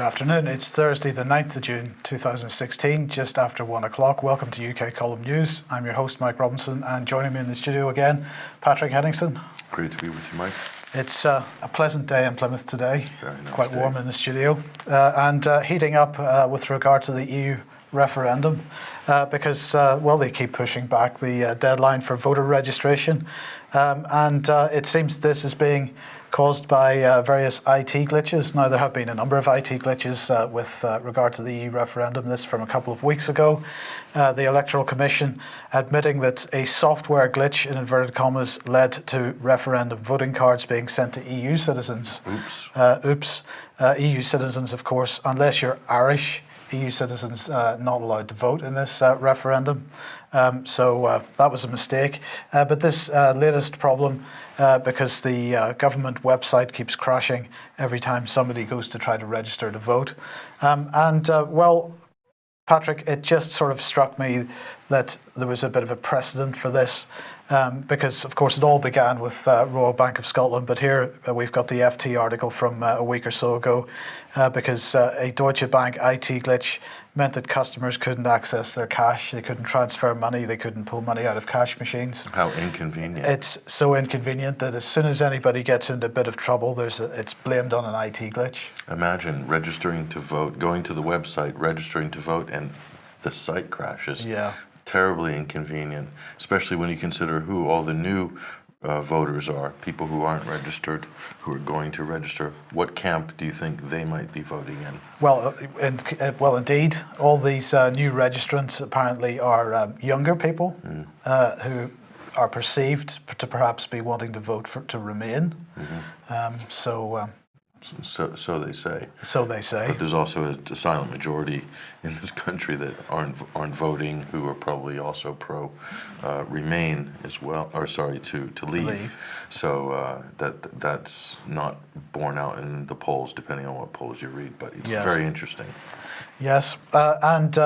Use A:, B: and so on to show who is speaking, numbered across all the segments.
A: afternoon. It's Thursday, the 9th of June 2016, just after 1 o'clock. Welcome to UK Column News. I'm your host, Mike Robinson, and joining me in the studio again, Patrick Henningsen.
B: Great to be with you, Mike.
A: It's a pleasant day in Plymouth today.
B: Very nice
A: quite
B: day.
A: warm in the studio. And heating up with regard to the EU referendum because, they keep pushing back the deadline for voter registration. And it seems this is being caused by various IT glitches. Now, there have been a number of IT glitches with regard to the EU referendum. This from a couple of weeks ago. The Electoral Commission admitting that a software glitch, in inverted commas, led to referendum voting cards being sent to EU citizens.
B: Oops.
A: EU citizens, of course, unless you're Irish, EU citizens not allowed to vote in this referendum. So that was a mistake. But this latest problem, because the government website keeps crashing every time somebody goes to try to register to vote. Patrick, it just sort of struck me that there was a bit of a precedent for this because, of course, it all began with Royal Bank of Scotland. But here we've got the FT article from a week or so ago because a Deutsche Bank IT glitch meant that customers couldn't access their cash. They couldn't transfer money. They couldn't pull money out of cash machines.
B: How inconvenient.
A: It's so inconvenient that as soon as anybody gets into a bit of trouble, it's blamed on an IT glitch.
B: Imagine registering to vote, going to the website, registering to vote, and the site crashes.
A: Yeah.
B: Terribly inconvenient, especially when you consider who all the new voters are, people who aren't registered, who are going to register. What camp do you think they might be voting in?
A: Well, indeed, all these new registrants apparently are younger people who are perceived to perhaps be wanting to vote to remain.
B: So they say.
A: So they say.
B: But there's also a silent majority in this country that aren't voting, who are probably also pro remain as well, or sorry, to leave. So that's not borne out in the polls, depending on what polls you read. But it's very interesting.
A: Yes, and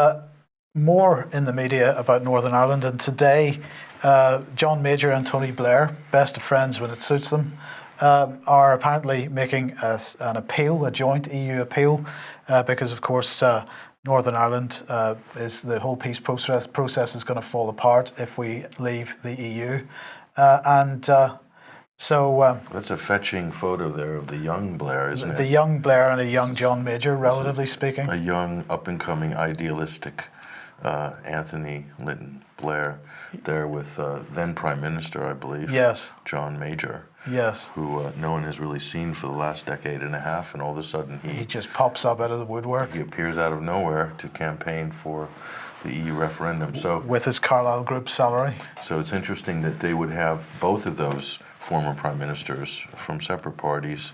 A: more in the media about Northern Ireland. And today, John Major and Tony Blair, best of friends when it suits them, are apparently making an appeal, a joint EU appeal, because of course Northern Ireland is the whole peace process is going to fall apart if we leave the EU, so
B: that's a fetching photo there of the young Blair, isn't it?
A: The young Blair and a young John Major, relatively speaking.
B: A young, up-and-coming, idealistic Anthony Lytton Blair there with then Prime Minister, I believe.
A: Yes.
B: John Major.
A: Yes.
B: Who no one has really seen for the last decade and a half, and all of a sudden
A: he just pops up out of the woodwork.
B: He appears out of nowhere to campaign for the EU referendum. So
A: with his Carlyle Group salary.
B: So it's interesting that they would have both of those former prime ministers from separate parties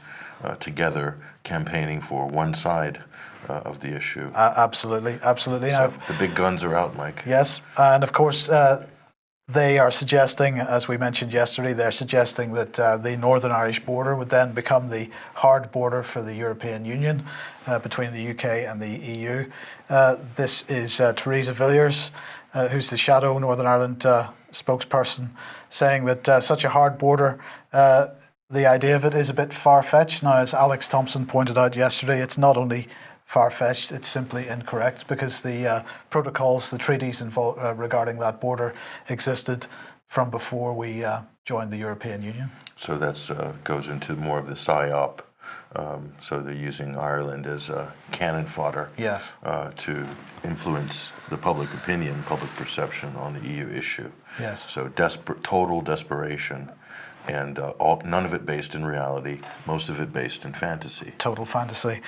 B: together campaigning for one side of the issue.
A: Absolutely.
B: So the big guns are out, Mike.
A: Yes, and of course they are suggesting, as we mentioned yesterday, they're suggesting that the Northern Irish border would then become the hard border for the European Union between the UK and the EU. This is Theresa Villiers, who's the shadow Northern Ireland spokesperson, saying that such a hard border, the idea of it is a bit far-fetched. Now, as Alex Thompson pointed out yesterday, it's not only far-fetched, it's simply incorrect because the protocols, the treaties regarding that border existed from before we joined the European Union.
B: So that goes into more of the PSYOP. So they're using Ireland as cannon fodder to influence the public opinion, public perception on the EU issue.
A: Yes.
B: So total desperation. And none of it based in reality, most of it based in fantasy.
A: Total fantasy.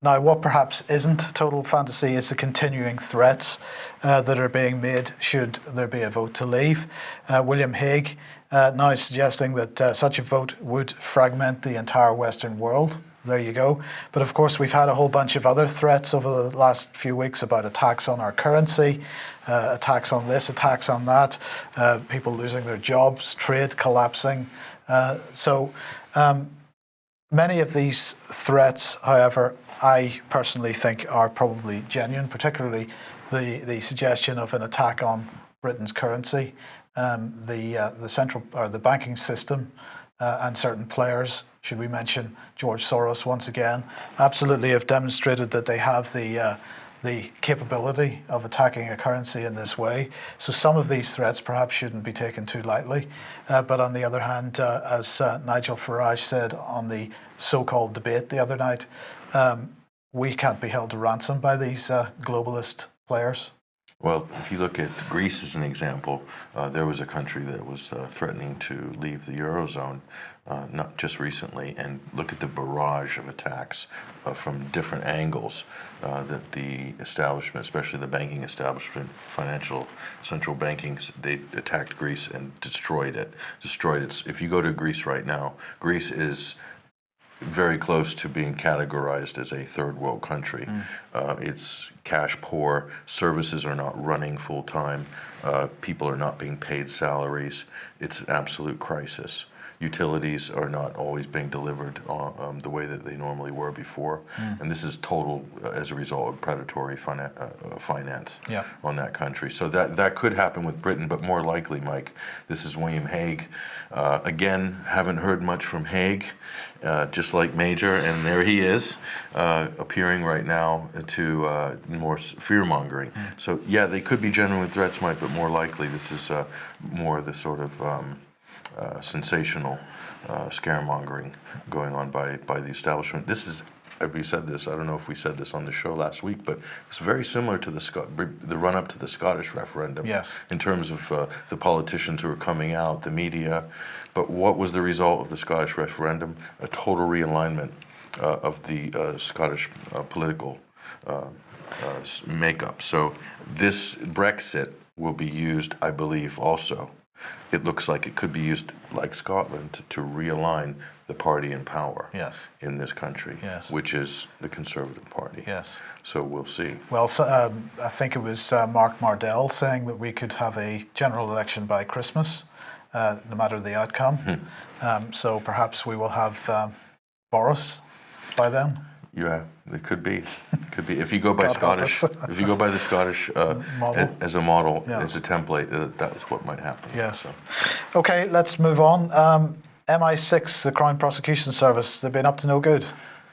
A: Now, what perhaps isn't total fantasy is the continuing threats that are being made should there be a vote to leave. William Hague now suggesting that such a vote would fragment the entire Western world. There you go. But of course, we've had a whole bunch of other threats over the last few weeks about attacks on our currency, attacks on this, attacks on that, people losing their jobs, trade collapsing. Many of these threats, however, I personally think are probably genuine, particularly the suggestion of an attack on Britain's currency, the central or the banking system and certain players, should we mention George Soros once again, absolutely have demonstrated that they have the capability of attacking a currency in this way. So some of these threats perhaps shouldn't be taken too lightly. But on the other hand, as Nigel Farage said on the so-called debate the other night, we can't be held to ransom by these globalist players.
B: Well, if you look at Greece as an example, there was a country that was threatening to leave the Eurozone, not just recently, and look at the barrage of attacks from different angles that the establishment, especially the banking establishment, financial central banking, they attacked Greece and destroyed it. If you go to Greece right now, Greece is very close to being categorized as a third world country. It's cash poor, services are not running full time, people are not being paid salaries. It's an absolute crisis. Utilities are not always being delivered the way that they normally were before. And this is total, as a result of predatory finance on that country. So that could happen with Britain, but more likely, Mike, this is William Hague. Again, haven't heard much from Hague, just like Major, and there he is, appearing right now to more fear-mongering. So yeah, they could be genuine threats, Mike, but more likely this is more the sort of sensational scaremongering going on by the establishment. This is, we said this, I don't know if we said this on the show last week, but it's very similar to the run-up to the Scottish referendum.
A: Yes. In
B: terms of the politicians who are coming out, the media. But what was the result of the Scottish referendum? A total realignment of the Scottish political makeup. So this Brexit will be used, I believe, also. It looks like it could be used, like Scotland, to realign the party in power in this country, which is the Conservative Party. So we'll see. Well,
A: so, I think it was Mark Mardell saying that we could have a general election by Christmas, no matter the outcome. So perhaps we will have Boris by then.
B: Yeah, it could be. It could be. If you go by Scottish, if you go by the Scottish model. As a model, as a template, that's what might happen.
A: Yes. So. Okay, let's move on. MI6, the Crown Prosecution Service, they've been up to no good.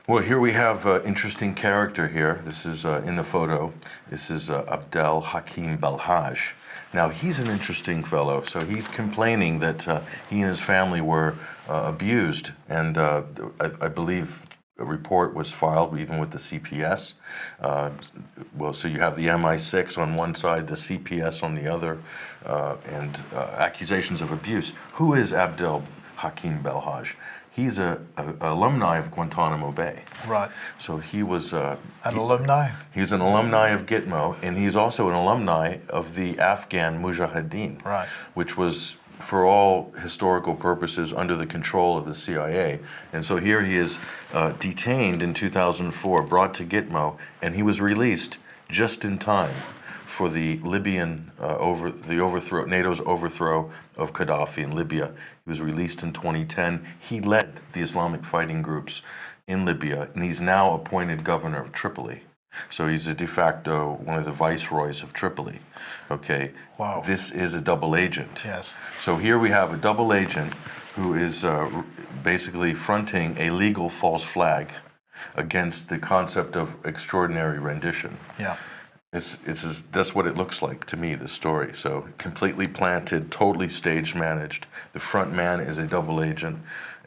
B: Well, here we have an interesting character here. This is in the photo. This is Abdel Hakim Belhaj. Now, he's an interesting fellow. So he's complaining that he and his family were abused, and I believe a report was filed even with the CPS. Well, so you have the MI6 on one side, the CPS on the other, and accusations of abuse. Who is Abdel Hakim Belhaj? He's an alumni of Guantanamo Bay.
A: Right.
B: So he was
A: an alumni?
B: He's an alumni of Gitmo, and he's also an alumni of the Afghan Mujahideen, which was, for all historical purposes, under the control of the CIA. And so here he is detained in 2004, brought to Gitmo, and he was released just in time for the Libyan overthrow, NATO's overthrow of Gaddafi in Libya. He was released in 2010. He led the Islamic fighting groups in Libya, and he's now appointed governor of Tripoli. So he's a de facto one of the viceroys of Tripoli. Okay.
A: Wow.
B: This is a double agent.
A: Yes.
B: So here we have a double agent who is basically fronting a legal false flag against the concept of extraordinary rendition.
A: Yeah.
B: That's what it looks like to me, this story. So completely planted, totally stage managed. The front man is a double agent,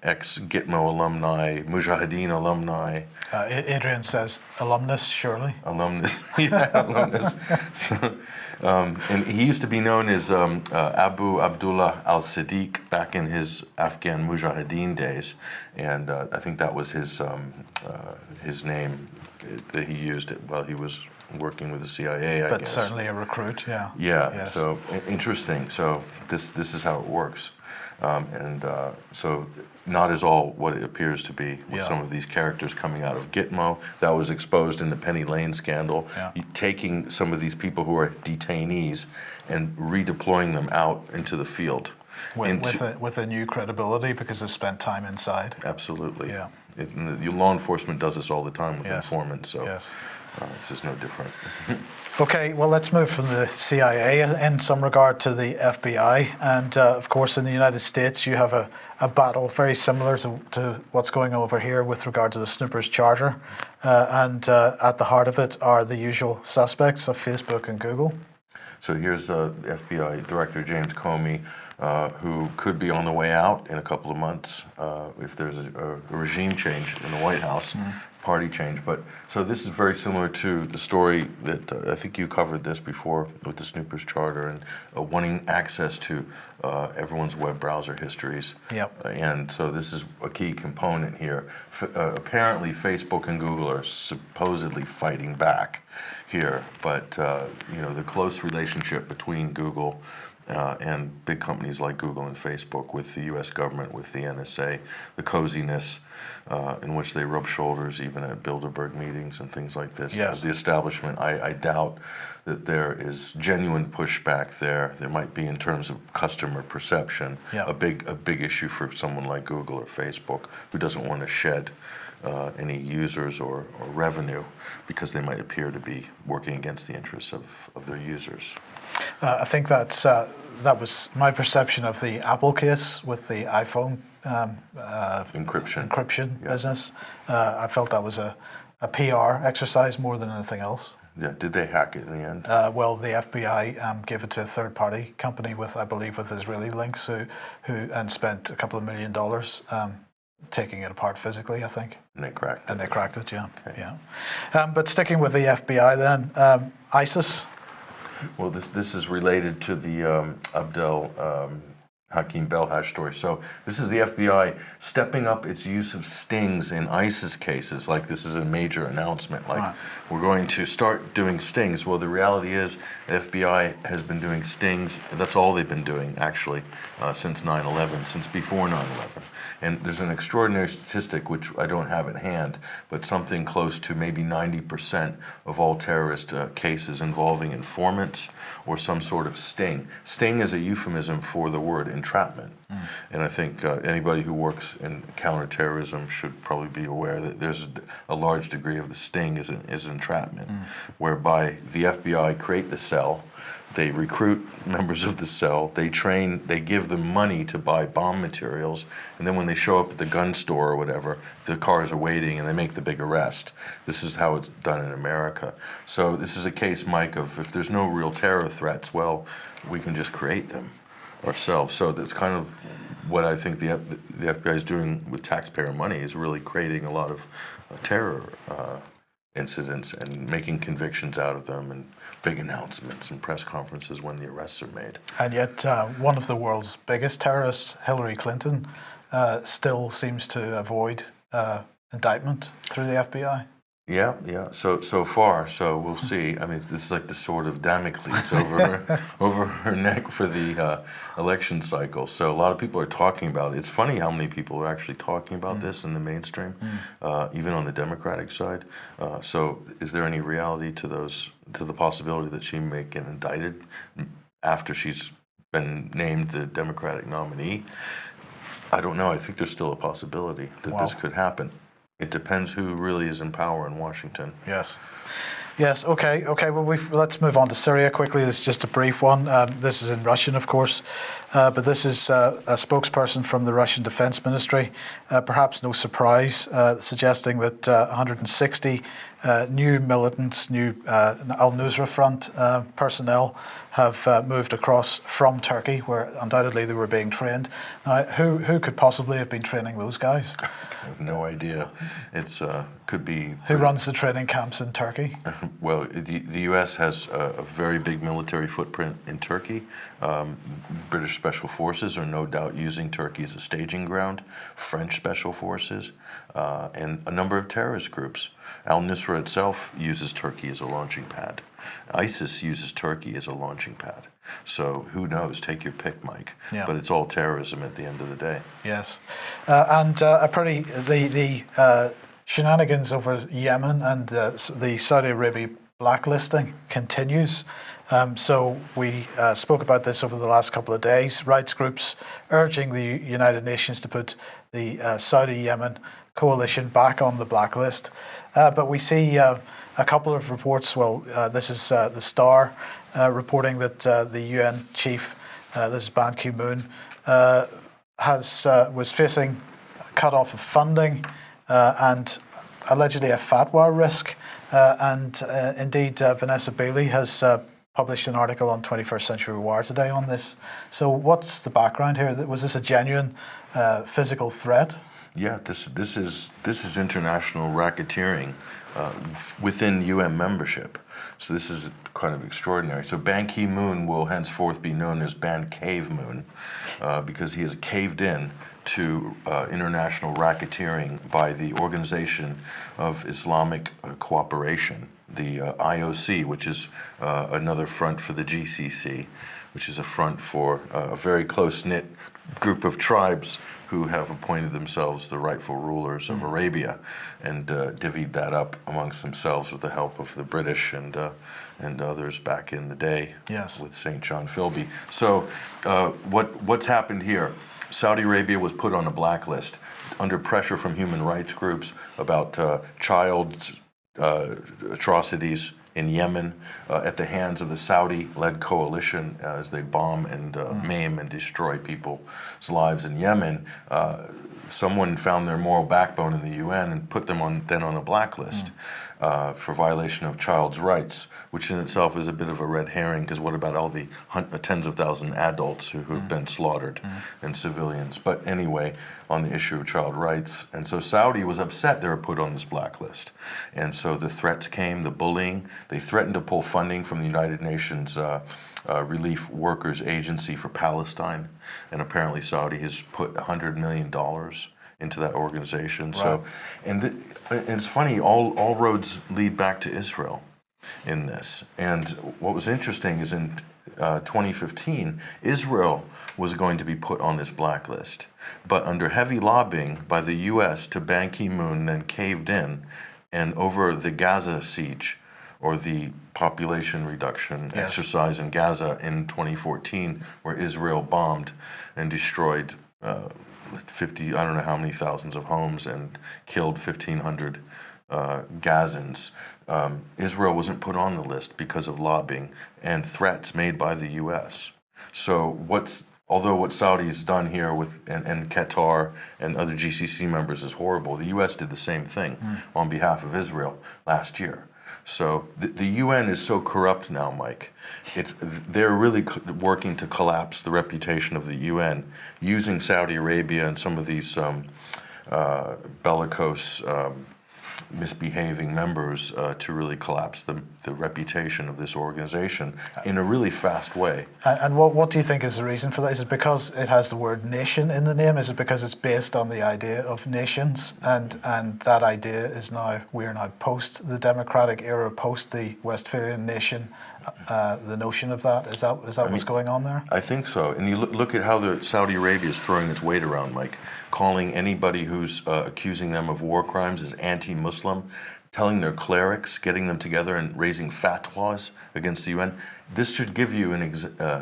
B: ex-Gitmo alumni, Mujahideen alumni.
A: Adrian says alumnus, surely?
B: Alumnus, yeah, alumnus. So, and he used to be known as Abu Abdullah al-Siddiq back in his Afghan Mujahideen days, and I think that was his name that he used while he was working with the CIA, I guess.
A: But certainly a recruit, yeah.
B: Yeah,
A: yes.
B: So interesting. So this is how it works. So not as all what it appears to be with some of these characters coming out of Gitmo. That was exposed in the Penny Lane scandal. Taking some of these people who are detainees and redeploying them out into the field.
A: With a new credibility because they've spent time inside.
B: Absolutely.
A: Yeah.
B: The law enforcement does this all the time with informants. So.
A: Yes.
B: This is no different.
A: Okay, well, let's move from the CIA in some regard to the FBI. And of course, in the United States, you have a battle very similar to what's going on over here with regard to the Snoopers Charter. And at the heart of it are the usual suspects of Facebook and Google.
B: So here's FBI Director James Comey, who could be on the way out in a couple of months if there's a regime change in the White House, party change. But so this is very similar to the story that I think you covered this before with the Snoopers Charter and wanting access to everyone's web browser histories.
A: Yep.
B: And so this is a key component here. Apparently, Facebook and Google are supposedly fighting back here, but the close relationship between Google and big companies like Google and Facebook with the U.S. government, with the NSA, the coziness in which they rub shoulders even at Bilderberg meetings and things like this.
A: Yes.
B: The establishment, I doubt that there is genuine pushback there. There might be in terms of customer perception, a big issue for someone like Google or Facebook who doesn't want to shed any users or revenue because they might appear to be working against the interests of their users.
A: I think that was my perception of the Apple case with the iPhone encryption business. I felt that was a PR exercise more than anything else.
B: Yeah, did they hack it in the end?
A: Well, the FBI gave it to a third-party company with, I believe, with Israeli links, who spent a couple of $1 million taking it apart physically, I think.
B: And they cracked it.
A: And they cracked it, yeah.
B: Okay.
A: Yeah. But sticking with the FBI then, ISIS.
B: Well, this is related to the Abdel Hakim Belhash story. So this is the FBI stepping up its use of stings in ISIS cases. Like this is a major announcement. Like we're going to start doing stings. Well, the reality is the FBI has been doing stings. That's all they've been doing actually since 9/11, since before 9/11. And there's an extraordinary statistic, which I don't have at hand, but something close to maybe 90% of all terrorist cases involving informants or some sort of sting. Sting is a euphemism for the word entrapment. And I think anybody who works in counterterrorism should probably be aware that there's a large degree of the sting is entrapment, whereby the FBI create the cell, they recruit members of the cell, they train, they give them money to buy bomb materials, and then when they show up at the gun store or whatever, the cars are waiting and they make the big arrest. This is how it's done in America. So this is a case, Mike, of if there's no real terror threats, well, we can just create them ourselves. So that's kind of what I think the FBI is doing with taxpayer money, is really creating a lot of terror incidents and making convictions out of them and big announcements and press conferences when the arrests are made.
A: And yet one of the world's biggest terrorists, Hillary Clinton, still seems to avoid indictment through the FBI.
B: Yeah. So far, so we'll see. I mean, it's like the sword of Damocles over her neck for the election cycle. So a lot of people are talking about it. It's funny how many people are actually talking about this in the mainstream, even on the Democratic side. So is there any reality to the possibility that she may get indicted after she's been named the Democratic nominee? I don't know. I think there's still a possibility that this could happen. It depends who really is in power in Washington.
A: Yes. Okay. Well, let's move on to Syria quickly. This is just a brief one. This is in Russian, of course, but this is a spokesperson from the Russian Defense Ministry. Perhaps no surprise, suggesting that 160 new militants, new Al-Nusra Front personnel have moved across from Turkey, where undoubtedly they were being trained. Now, who could possibly have been training those guys?
B: I have no idea. It's could be.
A: Who runs the training camps in Turkey?
B: Well, the U.S. has a very big military footprint in Turkey. British Special Forces are no doubt using Turkey as a staging ground. French Special Forces and a number of terrorist groups. Al-Nusra itself uses Turkey as a launching pad. ISIS uses Turkey as a launching pad. So who knows? Take your pick, Mike.
A: Yeah.
B: But it's all terrorism at the end of the day.
A: Yes, and the shenanigans over Yemen and the Saudi Arabia blacklisting continues. So we spoke about this over the last couple of days. Rights groups urging the United Nations to put the Saudi Yemen coalition back on the blacklist. But we see a couple of reports. Well, this is the Star reporting that the UN chief, this is Ban Ki-moon, was facing cut off of funding and allegedly a fatwa risk. Indeed, Vanessa Bailey has published an article on 21st Century War today on this. So what's the background here? Was this a genuine physical threat?
B: Yeah, this is international racketeering within UN membership. So this is kind of extraordinary. So Ban Ki-moon will henceforth be known as Ban Cave-moon because he has caved in to international racketeering by the Organization of Islamic Cooperation, the IOC, which is another front for the GCC, which is a front for a very close-knit group of tribes who have appointed themselves the rightful rulers of Arabia and divvied that up amongst themselves with the help of the British and others back in the day.
A: Yes. With
B: St. John Philby. So what's happened here? Saudi Arabia was put on a blacklist under pressure from human rights groups about child atrocities in Yemen at the hands of the Saudi-led coalition as they bomb and maim and destroy people's lives in Yemen. Someone found their moral backbone in the UN and put them on a blacklist for violation of child's rights, which in itself is a bit of a red herring, because what about all the tens of thousands adults who have been slaughtered and civilians? But anyway, on the issue of child rights. And so Saudi was upset they were put on this blacklist. And so the threats came, the bullying. They threatened to pull funding from the United Nations Relief Workers Agency for Palestine. And apparently Saudi has put $100 million into that organization. Right. So, and it's funny, all roads lead back to Israel in this. And what was interesting is in 2015, Israel was going to be put on this blacklist. But under heavy lobbying by the U.S. to Ban Ki-moon, then caved in, and over the Gaza siege, or the population reduction exercise in Gaza in 2014, where Israel bombed and destroyed 50, I don't know how many thousands of homes and killed 1,500 Gazans. Israel wasn't put on the list because of lobbying and threats made by the U.S. So although what Saudi's done here with and Qatar and other GCC members is horrible, the U.S. did the same thing on behalf of Israel last year. So the UN is so corrupt now, Mike. They're really working to collapse the reputation of the UN, using Saudi Arabia and some of these bellicose, misbehaving members to really collapse the reputation of this organization in a really fast way.
A: And what do you think is the reason for that? Is it because it has the word nation in the name? Is it because it's based on the idea of nations? And that idea is we're now post the democratic era, post the Westphalian nation. The notion of that, is that what's going on there?
B: I think so. And you look at how the Saudi Arabia is throwing its weight around, Mike, calling anybody who's accusing them of war crimes as anti-Muslim, telling their clerics, getting them together and raising fatwas against the UN. This should give you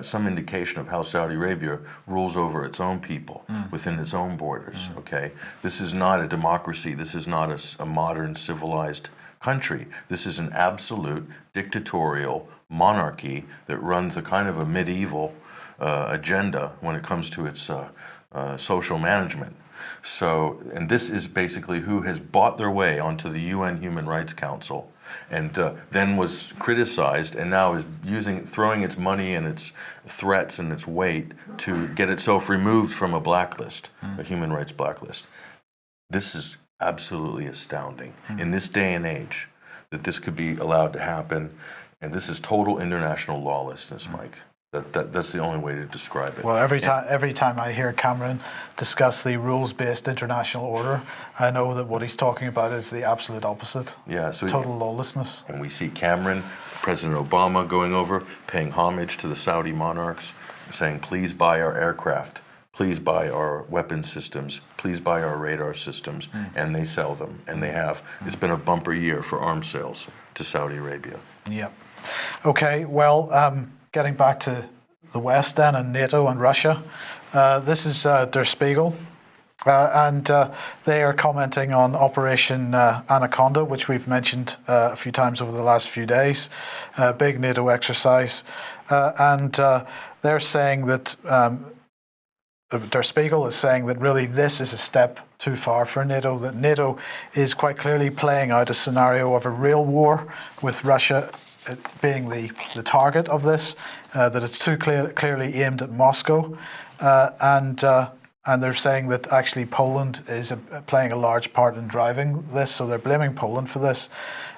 B: some indication of how Saudi Arabia rules over its own people within its own borders. Okay, this is not a democracy. This is not a modern civilized country. This is an absolute dictatorial monarchy that runs a kind of a medieval agenda when it comes to its social management. So, and this is basically who has bought their way onto the UN Human Rights Council, and then was criticized, and now is throwing its money and its threats and its weight to get itself removed from a blacklist, a human rights blacklist. This is absolutely astounding in this day and age that this could be allowed to happen, and this is total international lawlessness, Mike. That's the only way to describe it.
A: Well, every time I hear Cameron discuss the rules-based international order, I know that what he's talking about is the absolute opposite.
B: Yeah, so
A: total lawlessness.
B: And we see Cameron, President Obama going over, paying homage to the Saudi monarchs, saying, please buy our aircraft, please buy our weapon systems, please buy our radar systems, and they sell them, and they have. It's been a bumper year for arms sales to Saudi Arabia.
A: Yep. Okay, well, getting back to the West then, and NATO and Russia, this is Der Spiegel. And they are commenting on Operation Anaconda, which we've mentioned a few times over the last few days, big NATO exercise. And they're saying that, Der Spiegel is saying that really this is a step too far for NATO, that NATO is quite clearly playing out a scenario of a real war with Russia being the target of this, that it's too clearly aimed at Moscow. And they're saying that actually Poland is playing a large part in driving this, so they're blaming Poland for this.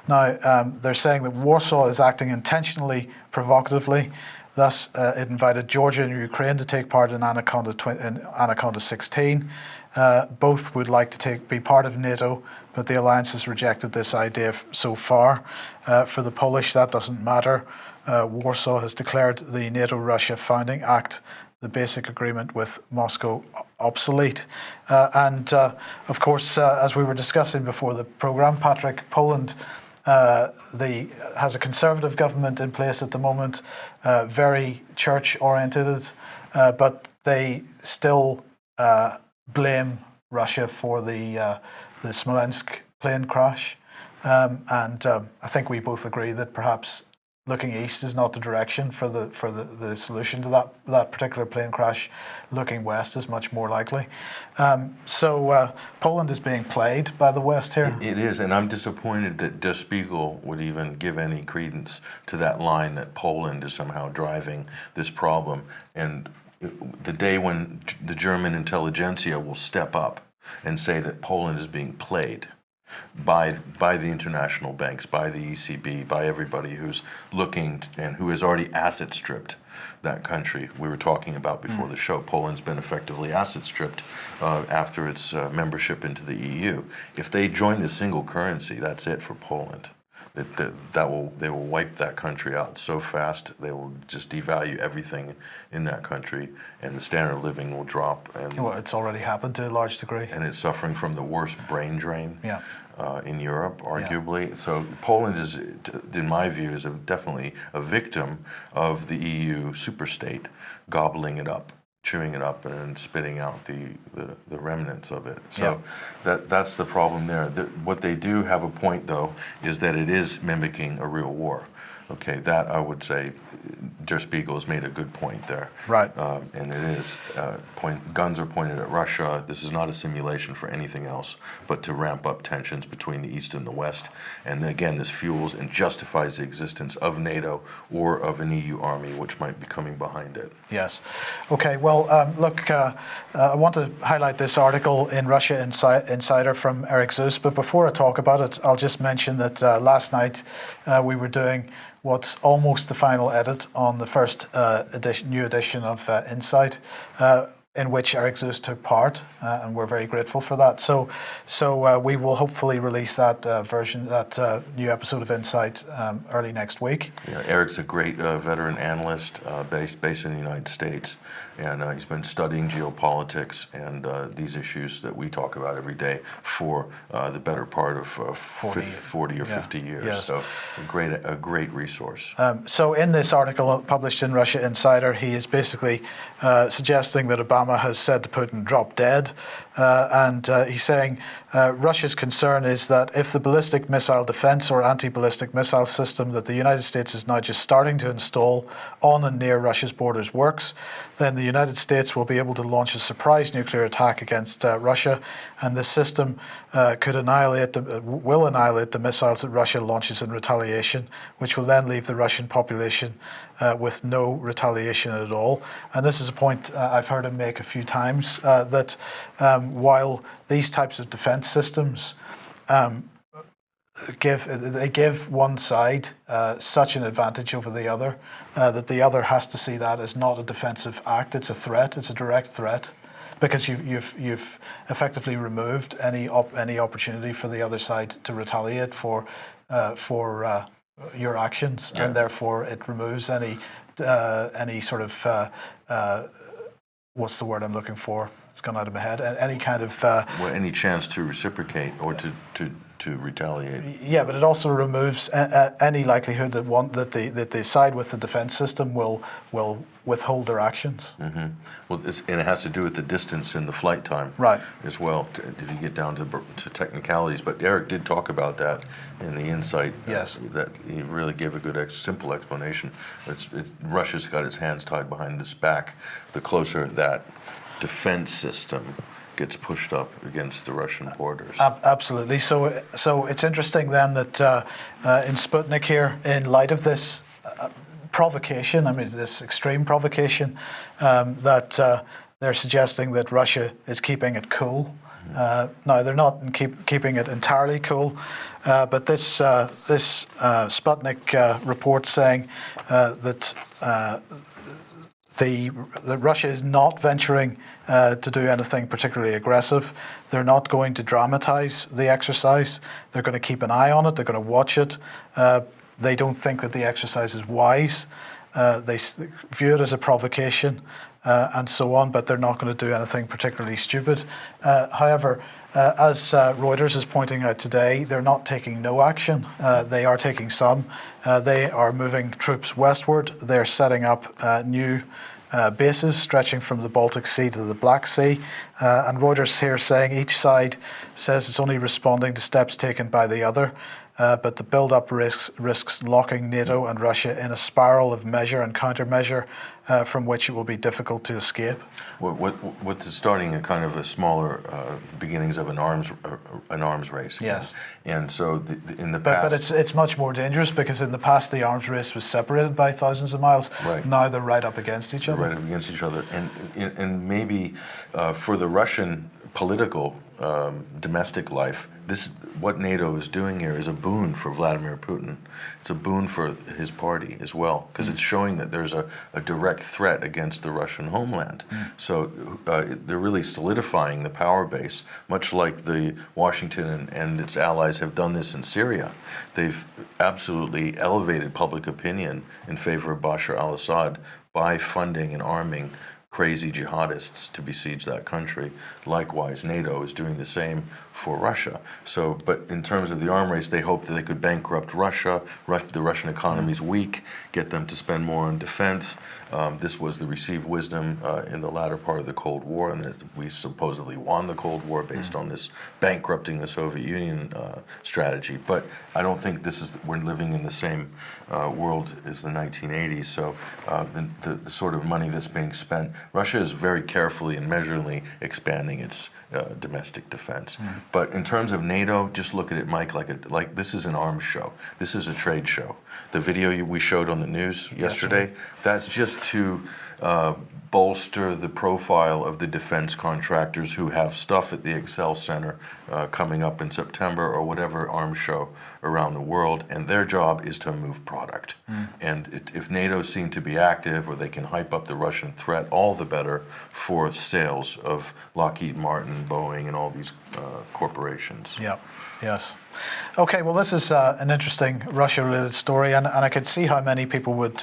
A: Now, they're saying that Warsaw is acting intentionally provocatively. Thus, it invited Georgia and Ukraine to take part in Anaconda 16. Both would like to be part of NATO, but the alliance has rejected this idea so far. For the Polish, that doesn't matter. Warsaw has declared the NATO-Russia Founding Act, the basic agreement with Moscow, obsolete. And of course, as we were discussing before the programme, Patrick, Poland has a conservative government in place at the moment, very church-oriented, but they still blame Russia for the Smolensk plane crash. And I think we both agree that perhaps looking east is not the direction for the solution to that particular plane crash. Looking west is much more likely. So Poland is being played by the West here.
B: It is, and I'm disappointed that Der Spiegel would even give any credence to that line that Poland is somehow driving this problem. And the day when the German intelligentsia will step up and say that Poland is being played by the international banks, by the ECB, by everybody who's looking and who has already asset stripped that country. We were talking about before the show, Poland's been effectively asset stripped after its membership into the EU. If they join the single currency, that's it for Poland. They will wipe that country out so fast. They will just devalue everything in that country, and the standard of living will drop. And
A: well, it's already happened to a large degree.
B: And it's suffering from the worst brain drain in Europe, arguably.
A: Yeah.
B: So Poland is, in my view, is definitely a victim of the EU superstate gobbling it up, chewing it up, and spitting out the remnants of it. So that's the problem there. What they do have a point, though, is that it is mimicking a real war. Okay, that I would say Der Spiegel has made a good point there.
A: Right.
B: And it is, guns are pointed at Russia. This is not a simulation for anything else but to ramp up tensions between the East and the West. And again, this fuels and justifies the existence of NATO or of an EU army, which might be coming behind it.
A: Yes. Okay, well, look, I want to highlight this article in Russia Insider from Eric Zeus, but before I talk about it, I'll just mention that last night we were doing what's almost the final edit on the first new edition of Insight, in which Eric Zeus took part, and we're very grateful for that. So we will hopefully release that that new episode of Insight early next week.
B: Yeah, Eric's a great veteran analyst based in the United States, and he's been studying geopolitics and these issues that we talk about every day for the better part of 40 or 50 years. Yes. So a great resource.
A: So in this article published in Russia Insider, he is basically suggesting that Obama has said to Putin, drop dead. And he's saying Russia's concern is that if the ballistic missile defense or anti-ballistic missile system that the United States is now just starting to install on and near Russia's borders works, then the United States will be able to launch a surprise nuclear attack against Russia, and this system will annihilate the missiles that Russia launches in retaliation, which will then leave the Russian population with no retaliation at all. And this is a point I've heard him make a few times, that while these types of defense systems give one side such an advantage over the other that the other has to see that as not a defensive act. It's a threat. It's a direct threat, because you've effectively removed any opportunity for the other side to retaliate for your actions, and therefore it removes any sort of what's the word I'm looking for? It's gone out of my head. Any kind of
B: any chance to reciprocate or to to retaliate.
A: Yeah, but it also removes any likelihood that the side with the defense system will withhold their actions.
B: Mm-hmm. Well, and it has to do with the distance and the flight time,
A: right,
B: as well. If you get down to technicalities, but Eric did talk about that in the insight.
A: Yes,
B: that he really gave a good, simple explanation. Russia's got its hands tied behind its back. The closer that defense system gets pushed up against the Russian borders.
A: Absolutely. So it's interesting then that in Sputnik here, in light of this provocation, I mean this extreme provocation, that they're suggesting that Russia is keeping it cool. Now they're not keeping it entirely cool, but this Sputnik report saying that Russia is not venturing to do anything particularly aggressive. They're not going to dramatize the exercise. They're going to keep an eye on it. They're going to watch it. They don't think that the exercise is wise. They view it as a provocation and so on, but they're not going to do anything particularly stupid. However, as Reuters is pointing out today, they're not taking no action. They are taking some. They are moving troops westward. They're setting up new bases stretching from the Baltic Sea to the Black Sea. And Reuters here saying each side says it's only responding to steps taken by the other. But the build-up risks locking NATO and Russia in a spiral of measure and countermeasure from which it will be difficult to escape.
B: What is starting a kind of a smaller beginnings of an arms race.
A: Yes.
B: And so in the past,
A: but it's much more dangerous because in the past the arms race was separated by thousands of miles.
B: Right.
A: Now they're right up against each other.
B: Right up against each other, and maybe for the Russian political domestic life, what NATO is doing here is a boon for Vladimir Putin. It's a boon for his party as well, because it's showing that there's a direct threat against the Russian homeland. So they're really solidifying the power base, much like the Washington and its allies have done this in Syria. They've absolutely elevated public opinion in favor of Bashar al-Assad by funding and arming crazy jihadists to besiege that country. Likewise, NATO is doing the same for Russia. So, but in terms of the arm race, they hope that they could bankrupt Russia. The Russian economy is weak, get them to spend more on defense. This was the received wisdom in the latter part of the Cold War, and that we supposedly won the Cold War based on this bankrupting the Soviet Union strategy. But I don't think we're living in the same world as the 1980s. So the sort of money that's being spent, Russia is very carefully and measurably expanding its domestic defense. But in terms of NATO, just look at it, Mike, like this is an arms show. This is a trade show. The video we showed on the news yesterday, that's just to bolster the profile of the defense contractors who have stuff at the Excel Center coming up in September or whatever arms show around the world, and their job is to move product. And if NATO seem to be active or they can hype up the Russian threat, all the better for sales of Lockheed Martin, Boeing, and all these corporations.
A: Yeah. Yes. Okay, well, this is an interesting Russia-related story, and I could see how many people would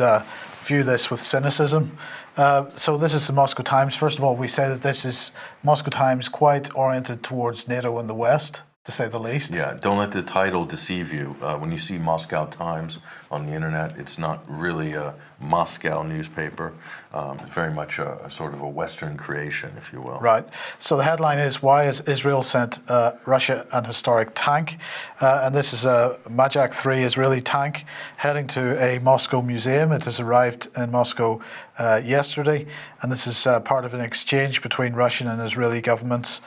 A: view this with cynicism. So this is the Moscow Times. First of all, we say that this is Moscow Times quite oriented towards NATO and the West, to say the least.
B: Yeah, don't let the title deceive you. When you see Moscow Times on the internet, it's not really a Moscow newspaper. It's very much a sort of a Western creation, if you will.
A: Right. So the headline is, why has Israel sent Russia an historic tank? And this is a Majak 3 Israeli tank heading to a Moscow museum. It has arrived in Moscow yesterday, and this is part of an exchange between Russian and Israeli governments.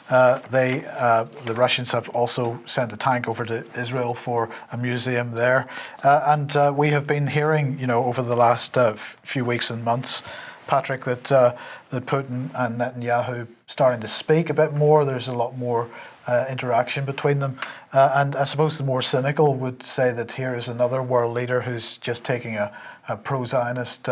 A: The Russians have also sent a tank over to Israel for a museum there, and we have been hearing, over the last few weeks and months, Patrick, that Putin and Netanyahu starting to speak a bit more. There's a lot more interaction between them, and I suppose the more cynical would say that here is another world leader who's just taking a pro-Zionist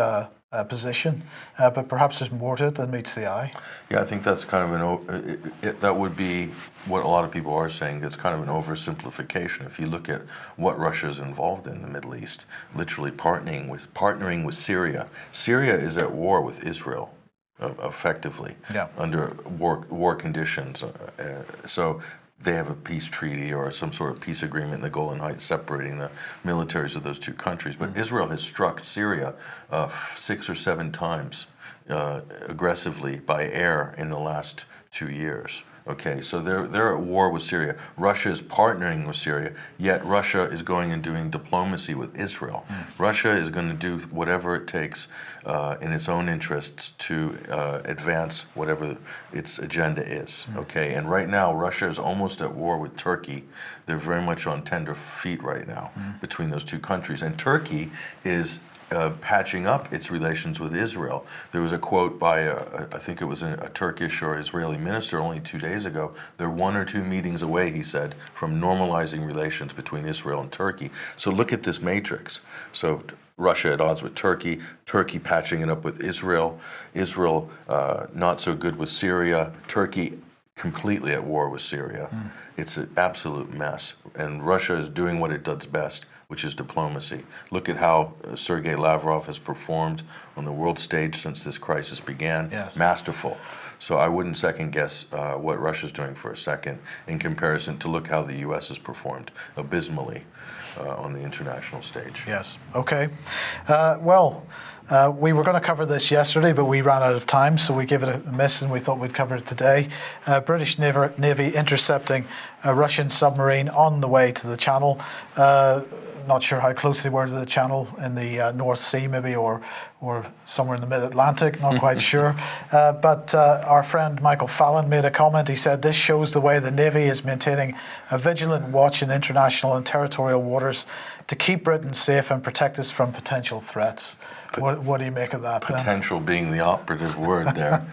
A: position, but perhaps there's more to it than meets the eye.
B: Yeah, I think that's kind of that would be what a lot of people are saying. It's kind of an oversimplification. If you look at what Russia is involved in the Middle East, literally partnering with Syria. Syria is at war with Israel, effectively, under war conditions. So they have a peace treaty or some sort of peace agreement in the Golan Heights separating the militaries of those two countries. But Israel has struck Syria 6 or 7 times aggressively by air in the last 2 years. Okay, so they're at war with Syria. Russia is partnering with Syria, yet Russia is going and doing diplomacy with Israel. Russia is going to do whatever it takes in its own interests to advance whatever its agenda is. Okay, and right now Russia is almost at war with Turkey. They're very much on tender feet right now between those two countries, and Turkey is patching up its relations with Israel. There was a quote by, I think it was a Turkish or Israeli minister only 2 days ago. They're 1 or 2 meetings away, he said, from normalizing relations between Israel and Turkey. So look at this matrix. So Russia at odds with Turkey, Turkey patching it up with Israel, Israel not so good with Syria, Turkey completely at war with Syria. It's an absolute mess. And Russia is doing what it does best, which is diplomacy. Look at how Sergei Lavrov has performed on the world stage since this crisis began.
A: Yes.
B: Masterful. So I wouldn't second guess what Russia's doing for a second in comparison to look how the U.S. has performed abysmally on the international stage.
A: Yes. Okay. We were going to cover this yesterday, but we ran out of time, so we gave it a miss and we thought we'd cover it today. British Navy intercepting a Russian submarine on the way to the Channel. Not sure how close they were to the Channel, in the North Sea maybe, or somewhere in the mid-Atlantic, not quite sure. But our friend Michael Fallon made a comment. He said, "This shows the way the Navy is maintaining a vigilant watch in international and territorial waters to keep Britain safe and protect us from potential threats." What do you make of that?
B: Potential being the operative word there.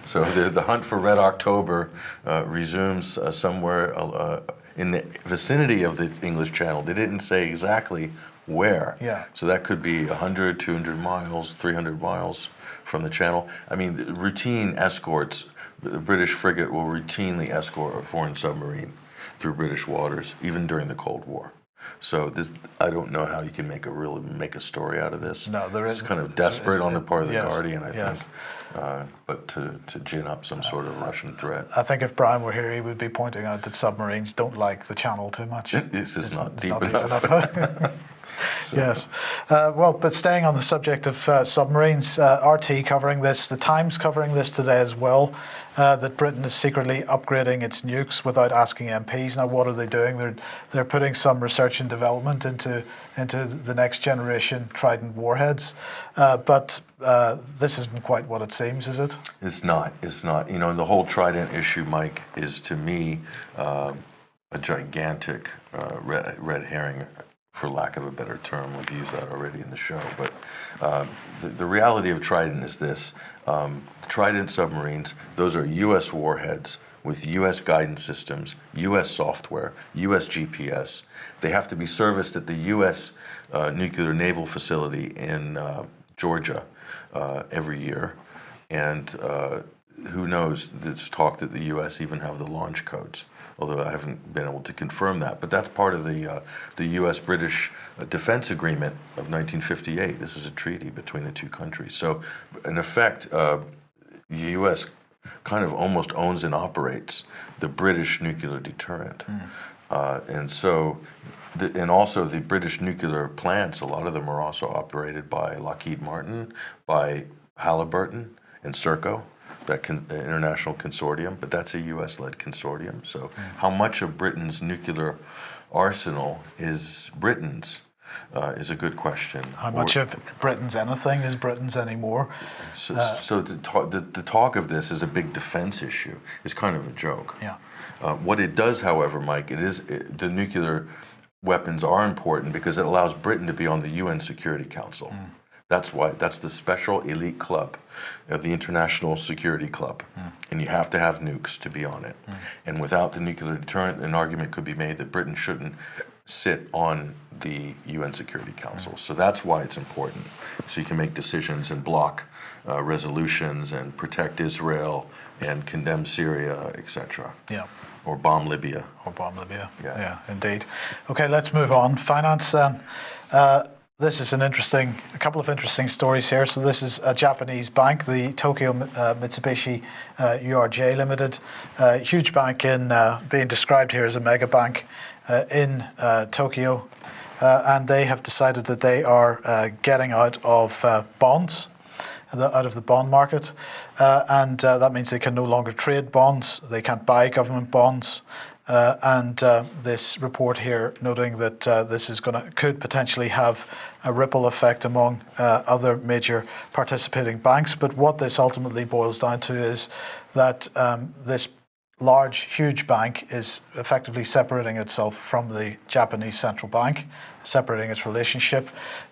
B: So the hunt for Red October resumes somewhere in the vicinity of the English Channel. They didn't say exactly where.
A: Yeah.
B: So that could be 100, 200 miles, 300 miles from the Channel. I mean, the routine escorts, the British frigate will routinely escort a foreign submarine through British waters, even during the Cold War. So this, I don't know how you can make a story out of this.
A: No, there is.
B: It's kind of desperate on the part of the Guardian, I
A: yes.
B: think. But to gin up some sort of Russian threat.
A: I think if Brian were here, he would be pointing out that submarines don't like the Channel too much.
B: It's not deep enough.
A: So. Yes. But staying on the subject of submarines, RT covering this, the Times covering this today as well, that Britain is secretly upgrading its nukes without asking MPs. Now, what are they doing? They're putting some research and development into the next generation Trident warheads. But this isn't quite what it seems, is it?
B: It's not. It's not. You know, the whole Trident issue, Mike, is to me a gigantic red herring, for lack of a better term. We've used that already in the show. But the reality of Trident is this. Trident submarines, those are U.S. warheads with U.S. guidance systems, U.S. software, U.S. GPS. They have to be serviced at the U.S. nuclear naval facility in Georgia every year. And who knows, there's talk that the U.S. even have the launch codes, although I haven't been able to confirm that. But that's part of the U.S.-British defense agreement of 1958. This is a treaty between the two countries. So, in effect, the U.S. kind of almost owns and operates the British nuclear deterrent. And so, and also the British nuclear plants, a lot of them are also operated by Lockheed Martin, by Halliburton and Serco, that international consortium, but that's a U.S.-led consortium. So how much of Britain's nuclear arsenal is Britain's is a good question.
A: How much of Britain's anything is Britain's anymore?
B: So the talk of this is a big defense issue. It's kind of a joke.
A: Yeah.
B: What it does, however, Mike, the nuclear weapons are important because it allows Britain to be on the UN Security Council. That's the special elite club of the International Security Club. And you have to have nukes to be on it. And without the nuclear deterrent, an argument could be made that Britain shouldn't sit on the UN Security Council. So that's why it's important. So you can make decisions and block resolutions and protect Israel and condemn Syria, etc.
A: Yeah.
B: Or bomb Libya.
A: Yeah, indeed. Okay, let's move on. Finance then. this is a couple of interesting stories here. So this is a Japanese bank, the Tokyo Mitsubishi URJ Limited, huge bank being described here as a mega bank in Tokyo, and they have decided that they are getting out of bonds, out of the bond market, and that means they can no longer trade bonds, they can't buy government bonds. And this report here noting that this is could potentially have a ripple effect among other major participating banks. But what this ultimately boils down to is that this huge bank is effectively separating itself from the Japanese central bank, separating its relationship.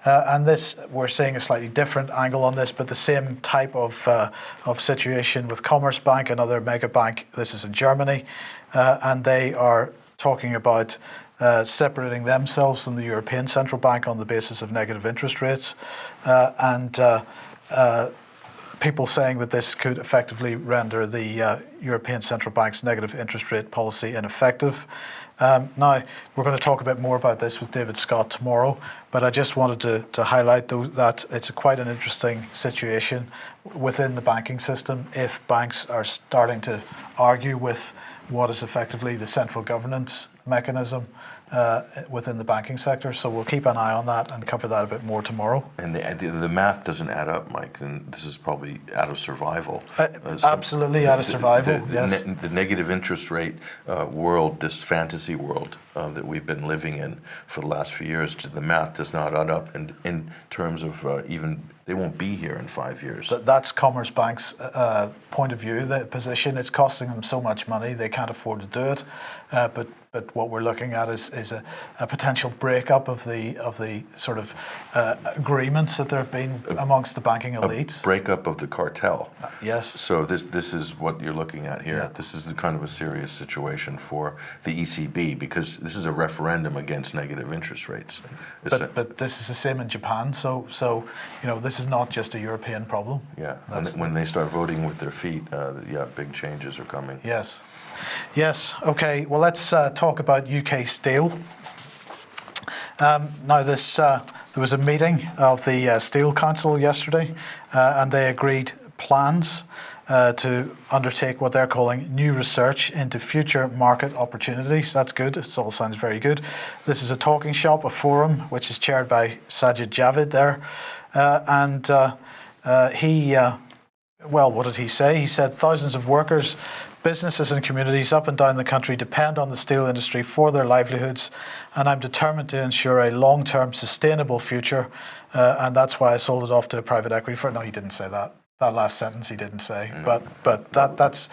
A: And this, we're seeing a slightly different angle on this, but the same type of situation with Commerzbank, another mega bank. This is in Germany, and they are talking about separating themselves from the European Central Bank on the basis of negative interest rates, and people saying that this could effectively render the European Central Bank's negative interest rate policy ineffective. Now, we're going to talk a bit more about this with David Scott tomorrow, but I just wanted to highlight that it's quite an interesting situation within the banking system if banks are starting to argue with what is effectively the central governance mechanism within the banking sector. So we'll keep an eye on that and cover that a bit more tomorrow.
B: And the math doesn't add up, Mike. And this is probably out of survival.
A: Absolutely out of survival, yes.
B: The negative interest rate world, this fantasy world that we've been living in for the last few years, the math does not add up in terms of even, they won't be here in 5 years.
A: That's Commerzbank's point of view, the position. It's costing them so much money, they can't afford to do it. But what we're looking at is a potential breakup of the sort of agreements that there have been amongst the banking elites.
B: A breakup of the cartel.
A: Yes.
B: So this is what you're looking at here. Yeah. This is the kind of a serious situation for the ECB because this is a referendum against negative interest rates.
A: But this is the same in Japan. So this is not just a European problem.
B: Yeah. And when they start voting with their feet, big changes are coming.
A: Yes. Yes. Okay. Well, let's talk about UK steel. Now, there was a meeting of the Steel Council yesterday, and they agreed plans to undertake what they're calling new research into future market opportunities. That's good. It all sounds very good. This is a talking shop, a forum, which is chaired by Sajid Javid there, and he. Well, what did he say? He said thousands of workers, businesses and communities up and down the country depend on the steel industry for their livelihoods, and I'm determined to ensure a long-term sustainable future, and that's why I sold it off to a private equity firm. No, he didn't say that. That last sentence he didn't say, but that's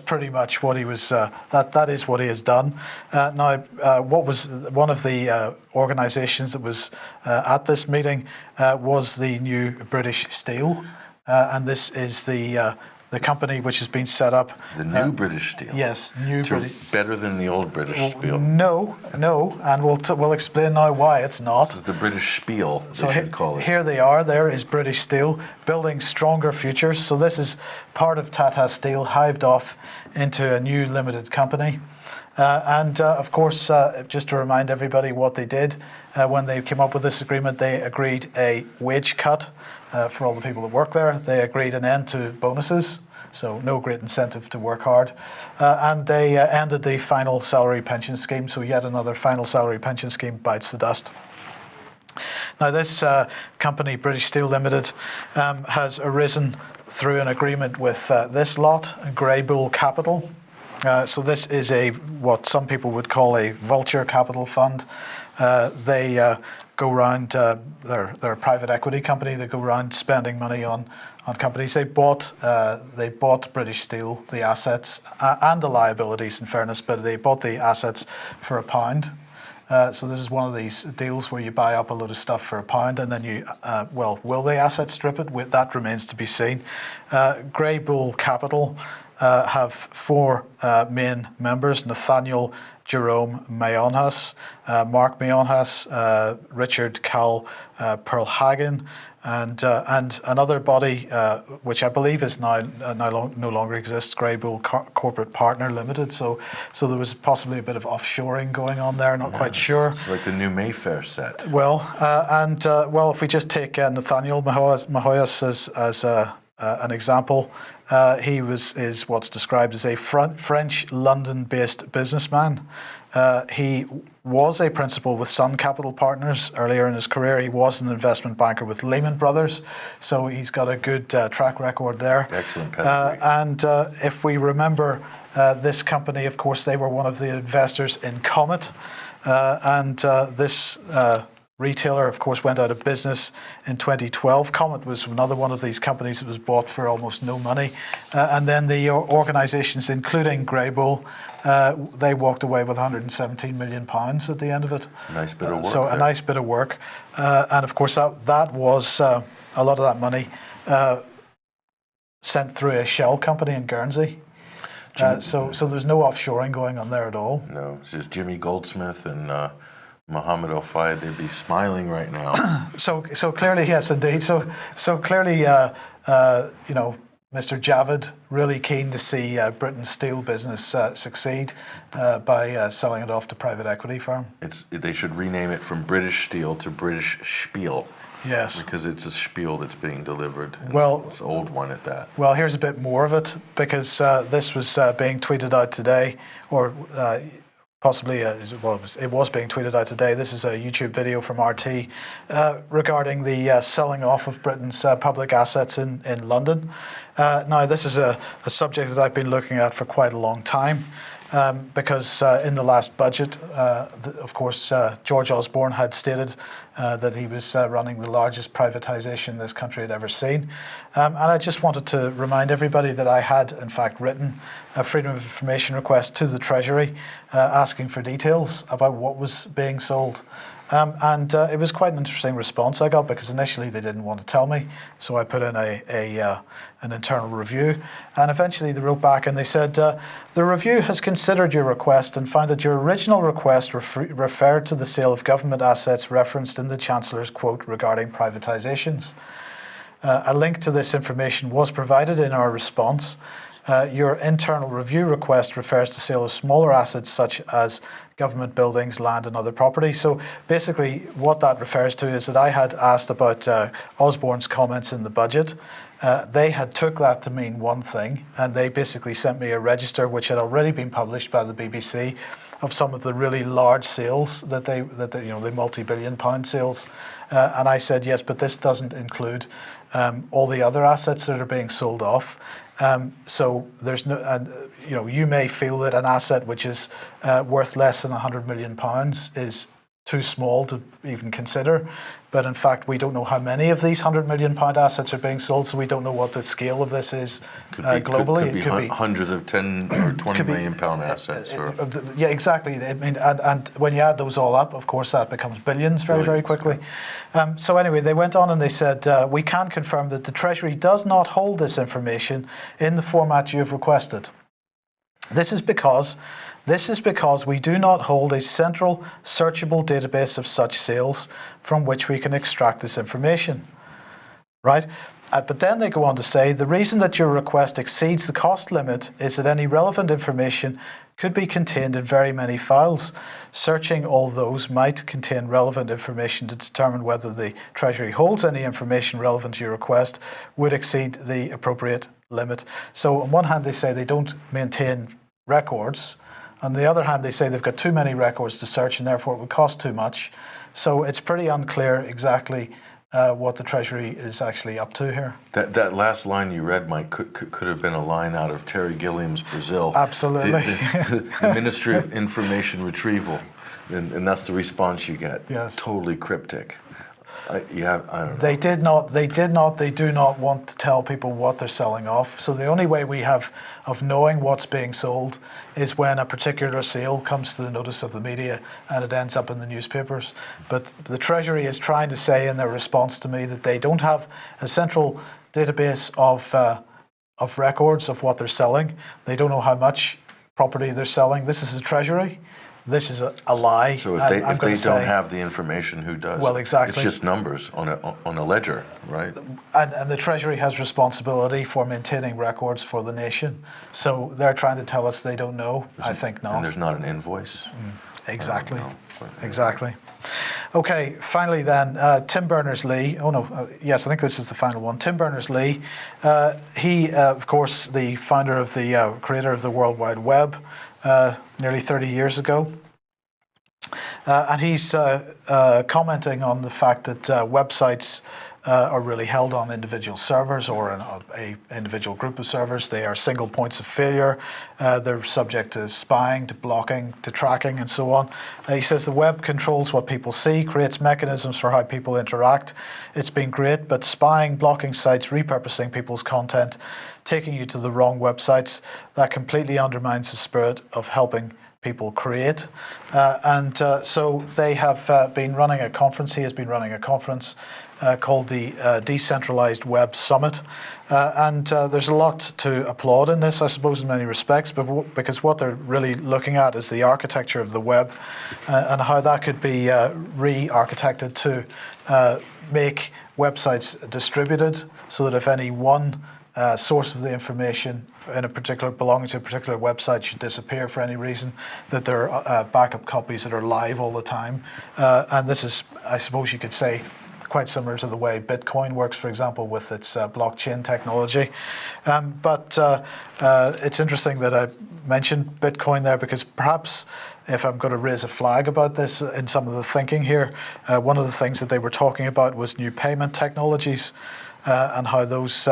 A: pretty much what he was. That is what he has done. Now, what was one of the organisations that was at this meeting was the new British Steel. And this is the company which has been set up.
B: The new British Steel.
A: Yes, new British.
B: Better than the old British Steel.
A: No, and we'll explain now why it's not.
B: This is the British Spiel, they should call it.
A: Here they are. There is British Steel building stronger futures. So this is part of Tata Steel hived off into a new limited company. And of course, just to remind everybody what they did when they came up with this agreement, they agreed a wage cut for all the people that work there. They agreed an end to bonuses, so no great incentive to work hard. And they ended the final salary pension scheme, so yet another final salary pension scheme bites the dust. Now, this company, British Steel Limited, has arisen through an agreement with this lot, Grey Bull Capital. So this is what some people would call a vulture capital fund. They go around, they're a private equity company. They go around spending money on companies. They bought British Steel, the assets and the liabilities, in fairness, but they bought the assets for £1. So this is one of these deals where you buy up a load of stuff for £1 and then you, will the asset strip it? That remains to be seen. Grey Bull Capital have four main members: Nathaniel Jerome Mayonhas, Mark Mayonhas, Richard Cal Perlhagen, and another body which I believe is now no longer exists, Greybull Corporate Partner Limited. So there was possibly a bit of offshoring going on there. Not quite sure.
B: It's like the new Mayfair set.
A: Well, if we just take Nathaniel Mahoyas as an example, he is what's described as a French London-based businessman. He was a principal with Sun Capital Partners earlier in his career. He was an investment banker with Lehman Brothers, so he's got a good track record there.
B: Excellent pedigree.
A: And if we remember, this company, of course, they were one of the investors in Comet, and this retailer, of course, went out of business in 2012. Comet was another one of these companies that was bought for almost no money. And then the organisations, including Greybull, they walked away with £117 million at the end of it.
B: Nice bit of work.
A: So a nice bit of work. And of course, that was a lot of that money sent through a shell company in Guernsey. So there's no offshoring going on there at all.
B: No, it's just Jimmy Goldsmith and Mohammed Al-Fayed. They'd be smiling right now.
A: So clearly, yes, indeed. So clearly, Mr. Javid really keen to see Britain's steel business succeed by selling it off to private equity firm.
B: They should rename it from British Steel to British Spiel.
A: Yes.
B: Because it's a spiel that's being delivered.
A: Well,
B: it's an old one at that.
A: Well, here's a bit more of it, because this was being tweeted out today, or possibly, it was being tweeted out today. This is a YouTube video from RT regarding the selling off of Britain's public assets in London. Now, this is a subject that I've been looking at for quite a long time. Because in the last budget, of course, George Osborne had stated that he was running the largest privatisation this country had ever seen. And I just wanted to remind everybody that I had, in fact, written a Freedom of Information request to the Treasury asking for details about what was being sold. And it was quite an interesting response I got, because initially they didn't want to tell me, so I put in an internal review, and eventually they wrote back and they said, the review has considered your request and found that your original request referred to the sale of government assets referenced in the Chancellor's quote regarding privatisations. A link to this information was provided in our response. Your internal review request refers to sale of smaller assets such as government buildings, land and other property. So basically what that refers to is that I had asked about Osborne's comments in the budget. They had took that to mean one thing, and they basically sent me a register which had already been published by the BBC of some of the really large sales that they the multi-billion pound sales. And I said, yes, but this doesn't include all the other assets that are being sold off. So there's no, you may feel that an asset which is worth less than £100 million is too small to even consider. But in fact, we don't know how many of these £100 million assets are being sold, so we don't know what the scale of this is globally.
B: Could be hundreds of 10 or 20 million pound assets.
A: Yeah, exactly. I mean, and when you add those all up, of course, that becomes billions very, very quickly. So anyway, they went on and they said, we can confirm that the Treasury does not hold this information in the format you have requested. This is because we do not hold a central searchable database of such sales from which we can extract this information, right? But then they go on to say, the reason that your request exceeds the cost limit is that any relevant information could be contained in very many files. Searching all those might contain relevant information to determine whether the Treasury holds any information relevant to your request would exceed the appropriate limit. So on one hand, they say they don't maintain records. On the other hand, they say they've got too many records to search and therefore it would cost too much. So it's pretty unclear exactly what the Treasury is actually up to here.
B: That last line you read, Mike, could have been a line out of Terry Gilliam's Brazil.
A: Absolutely.
B: The Ministry of Information Retrieval, and that's the response you get.
A: Yes.
B: Totally cryptic. I don't know.
A: They do not want to tell people what they're selling off. So the only way we have of knowing what's being sold is when a particular sale comes to the notice of the media and it ends up in the newspapers. But the Treasury is trying to say in their response to me that they don't have a central database of of records of what they're selling. They don't know how much property they're selling. This is a treasury. This is a lie.
B: So if they don't have the information, who does?
A: Well, exactly.
B: It's just numbers on a ledger, right?
A: And the Treasury has responsibility for maintaining records for the nation. So they're trying to tell us they don't know. I think not.
B: And there's not an invoice?
A: Exactly. Exactly. Okay, finally then, Tim Berners-Lee. Oh no, yes, I think this is the final one. Tim Berners-Lee. He, of course, the founder of the, creator of the World Wide Web, nearly 30 years ago. And he's commenting on the fact that websites are really held on individual servers or a individual group of servers. They are single points of failure. They're subject to spying, to blocking, to tracking, and so on. He says the web controls what people see, creates mechanisms for how people interact. It's been great, but spying, blocking sites, repurposing people's content, taking you to the wrong websites, that completely undermines the spirit of helping people create. So they have been running a conference. He has been running a conference called the Decentralized Web Summit. There's a lot to applaud in this, I suppose, in many respects, but because what they're really looking at is the architecture of the web and how that could be re-architected to make websites distributed so that if any one source of the information in a particular belonging to a particular website should disappear for any reason, that there are backup copies that are live all the time. And this is, I suppose you could say, quite similar to the way Bitcoin works, for example, with its blockchain technology. But it's interesting that I mentioned Bitcoin there because perhaps if I'm going to raise a flag about this in some of the thinking here, one of the things that they were talking about was new payment technologies and how those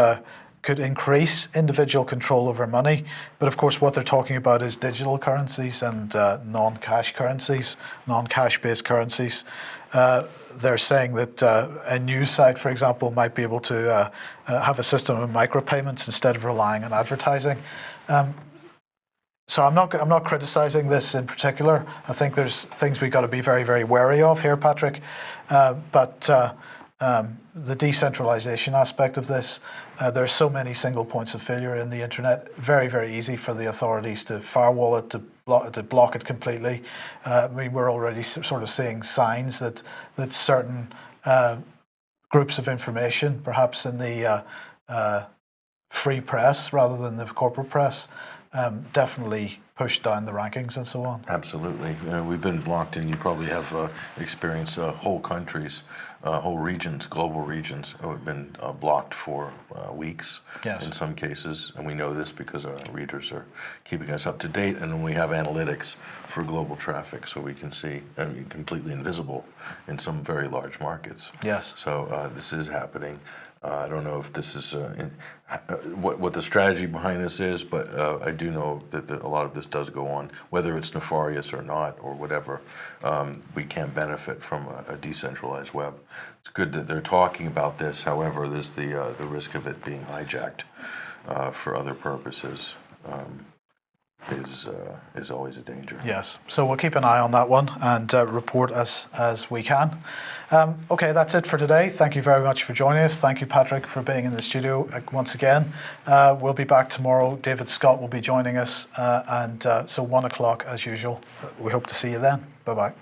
A: could increase individual control over money. But of course, what they're talking about is digital currencies and non-cash currencies, non-cash-based currencies. They're saying that a news site, for example, might be able to have a system of micropayments instead of relying on advertising. So I'm not criticizing this in particular. I think there's things we've got to be very, very wary of here, Patrick. But the decentralization aspect of this, there are so many single points of failure in the internet. Very, very easy for the authorities to firewall it, to block it completely. I mean, we're already sort of seeing signs that certain groups of information, perhaps in the free press rather than the corporate press, definitely pushed down the rankings and so on.
B: Absolutely. We've been blocked, and you probably have experienced whole countries, whole regions, global regions have been blocked for weeks in some cases. And we know this because our readers are keeping us up to date. And we have analytics for global traffic, so we can see, I mean, completely invisible in some very large markets.
A: Yes.
B: So this is happening. I don't know if this is what the strategy behind this is, but I do know that a lot of this does go on, whether it's nefarious or not or whatever. We can benefit from a decentralized web. It's good that they're talking about this. However, there's the risk of it being hijacked for other purposes. Is always a danger.
A: Yes, so we'll keep an eye on that one and report as we can. Okay, that's it for today. Thank you very much for joining us. Thank you, Patrick, for being in the studio once again. We'll be back tomorrow. David Scott will be joining us, so 1 o'clock as usual. We hope to see you then. Bye-bye.